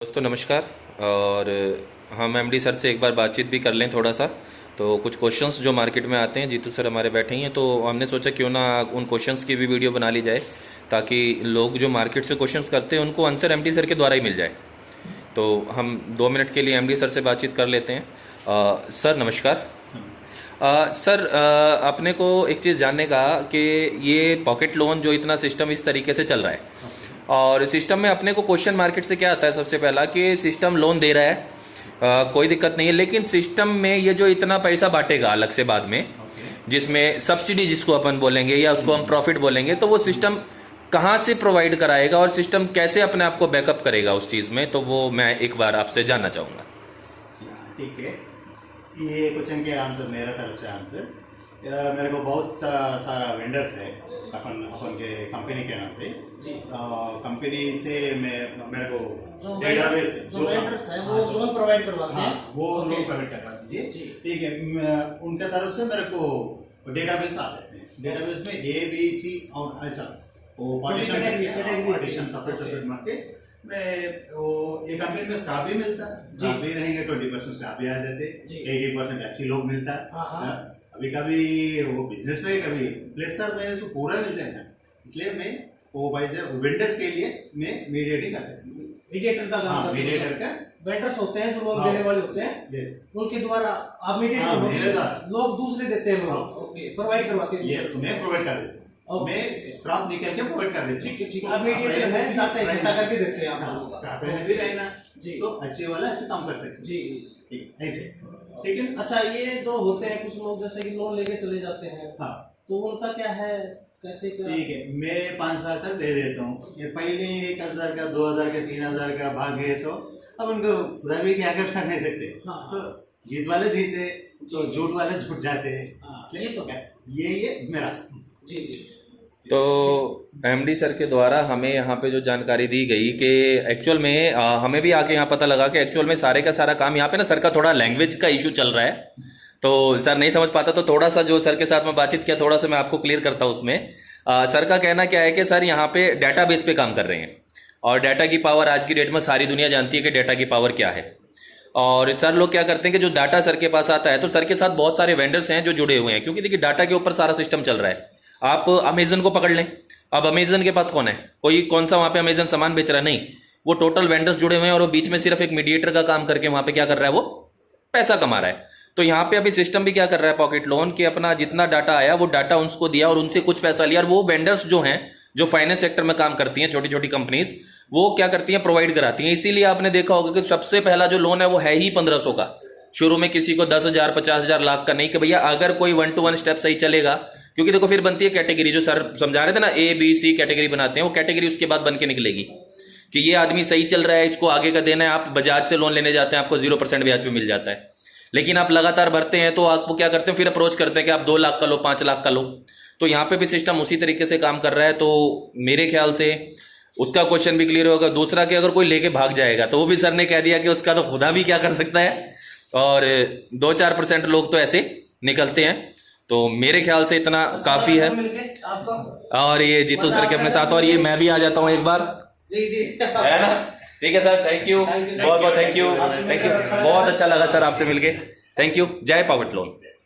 दोस्तों नमस्कार। और हम एमडी सर से एक बार बातचीत भी कर लें थोड़ा सा। तो कुछ क्वेश्चंस जो मार्केट में आते हैं, जीतू सर हमारे बैठे ही हैं, तो हमने सोचा क्यों ना उन क्वेश्चंस की भी वीडियो बना ली जाए, ताकि लोग जो मार्केट से क्वेश्चंस करते हैं उनको आंसर एमडी सर के द्वारा ही मिल जाए। तो हम 2 मिनट के लिए एमडी सर से बातचीत कर लेते हैं। सर नमस्कार। सर अपने को एक चीज़ जानने का कि ये पॉकेट लोन जो इतना सिस्टम इस तरीके से चल रहा है, और सिस्टम में अपने को क्वेश्चन मार्केट से क्या आता है सबसे पहला कि सिस्टम लोन दे रहा है, कोई दिक्कत नहीं है, लेकिन सिस्टम में ये जो इतना पैसा बांटेगा अलग से बाद में, जिसमें सब्सिडी जिसको अपन बोलेंगे या उसको हम प्रॉफिट बोलेंगे, तो वो सिस्टम कहाँ से प्रोवाइड कराएगा और सिस्टम कैसे अपने आप को बैकअप करेगा उस चीज़ में, तो वो मैं एक बार आपसे जानना चाहूँगा। ठीक है, ये क्वेश्चन के आंसर मेरा तरफ से आंसर। मेरे को बहुत सारा वेंडर्स है अपन के कंपनी के नाम पे। कंपनी से मेरे को डेटाबेस जो वेंडर्स है वो लोन प्रोवाइड करवाते हैं। वो लोन प्रोवाइड करवा दीजिए, ठीक है। उनके तरफ से मेरे को डेटाबेस आ जाते हैं। डेटाबेस में ए बी सी और ऐसा वो पार्टीशन सेपरेट मार के वो एक कंपनी में स्टाफ भी मिलता है। स्टाफ भी रहेंगे, 20% स्टाफ भी आ जाते, 80% अच्छी लोग मिलता है। अभी कभी वो बिजनेस में, कभी प्लेसर में पूरा मिलते हैं। इसलिए मैं वो भाई वेंडर्स के लिए मैं मीडिएटिंग कर सकती हूँ। मीडिएटर का काम, मीडिएटर का वेंडर्स होते हैं जो लोन देने वाले होते हैं, उनके द्वारा आप मीडिएटर लोग दूसरे देते हैं लोन, ओके, प्रोवाइड करवाते हैं। यस, मैं प्रोवाइड कर देता हूँ। मैं स्टाफ निकल के प्रोवाइड कर देता हूँ। ठीक है, आप मीडिएटर है, डाटा इकट्ठा करके देते हैं आप। स्टाफ में भी रहना तो अच्छे वाला अच्छा काम कर सकते हैं। जी, ऐसे ठीक है। अच्छा, ये जो होते हैं कुछ लोग जैसे कि लोन लेके चले जाते हैं, हाँ, तो उनका क्या है, कैसे क्या? ठीक है, मैं 5 साल तक दे देता हूँ। ये पहले 1000 का, 2000 का, 3000 का भाग गए तो अब उनको उधर भी क्या कर नहीं सकते। तो जीत वाले जीते तो झूठ वाले झूठ जाते हैं। ये तो क्या, ये मेरा। जी। तो एमडी सर के द्वारा हमें यहाँ पे जो जानकारी दी गई कि एक्चुअल में हमें भी आके यहाँ पता लगा कि एक्चुअल में सारे का सारा काम यहाँ पे ना सर का थोड़ा लैंग्वेज का इशू चल रहा है, तो सर नहीं समझ पाता, तो थोड़ा सा जो सर के साथ में बातचीत किया, थोड़ा सा मैं आपको क्लियर करता हूँ उसमें। सर का कहना क्या है कि सर यहाँ पे डेटाबेस पे काम कर रहे हैं, और डाटा की पावर आज की डेट में सारी दुनिया जानती है कि डाटा की पावर क्या है। और सर लोग क्या करते हैं कि जो डाटा सर के पास आता है, तो सर के साथ बहुत सारे वेंडर्स हैं जो जुड़े हुए हैं, क्योंकि देखिए डाटा के ऊपर सारा सिस्टम चल रहा है। आप अमेजन को पकड़ लें, अब अमेजन के पास कौन है, कोई कौन सा वहां पे अमेजन सामान बेच रहा है, नहीं, वो टोटल वेंडर्स जुड़े हुए हैं, और वो बीच में सिर्फ एक मीडिएटर का काम करके वहां पे क्या कर रहा है, वो पैसा कमा रहा है। तो यहाँ पे अभी सिस्टम भी क्या कर रहा है, पॉकेट लोन के अपना जितना डाटा आया वो डाटा उनको दिया और उनसे कुछ पैसा लिया, और वो वेंडर्स जो हैं, जो फाइनेंस सेक्टर में काम करती हैं, छोटी छोटी कंपनीज, वो क्या करती हैं, प्रोवाइड कराती हैं। इसीलिए आपने देखा होगा कि सबसे पहला जो लोन है वो है ही 1500 का। शुरू में किसी को 10,000, 50,000, लाख का नहीं, कि भैया अगर कोई 1 to 1 स्टेप सही चलेगा, क्योंकि देखो फिर बनती है कैटेगरी, जो सर समझा रहे थे ना, ए बी सी कैटेगरी बनाते हैं, वो कैटेगरी उसके बाद बन के निकलेगी कि ये आदमी सही चल रहा है, इसको आगे का देना है। आप बजाज से लोन लेने जाते हैं, आपको 0% ब्याज पे मिल जाता है, लेकिन आप लगातार भरते हैं तो आपको क्या करते हैं, फिर अप्रोच करते हैं कि आप 2 लाख का लो, 5 लाख का लो। तो यहाँ पे भी सिस्टम उसी तरीके से काम कर रहा है। तो मेरे ख्याल से उसका क्वेश्चन भी क्लियर होगा। दूसरा कि अगर कोई लेके भाग जाएगा, तो वो भी सर ने कह दिया कि उसका तो खुदा भी क्या कर सकता है, और 2-4% लोग तो ऐसे निकलते हैं। तो मेरे ख्याल से इतना काफी है। और ये जीतू सर के अपने साथ, और ये मैं भी आ जाता हूँ एक बार, जी है ना। ठीक है सर, थैंक यू, बहुत बहुत थैंक यू, बहुत अच्छा लगा सर आपसे मिलके, थैंक यू। जय पॉकेट लोन।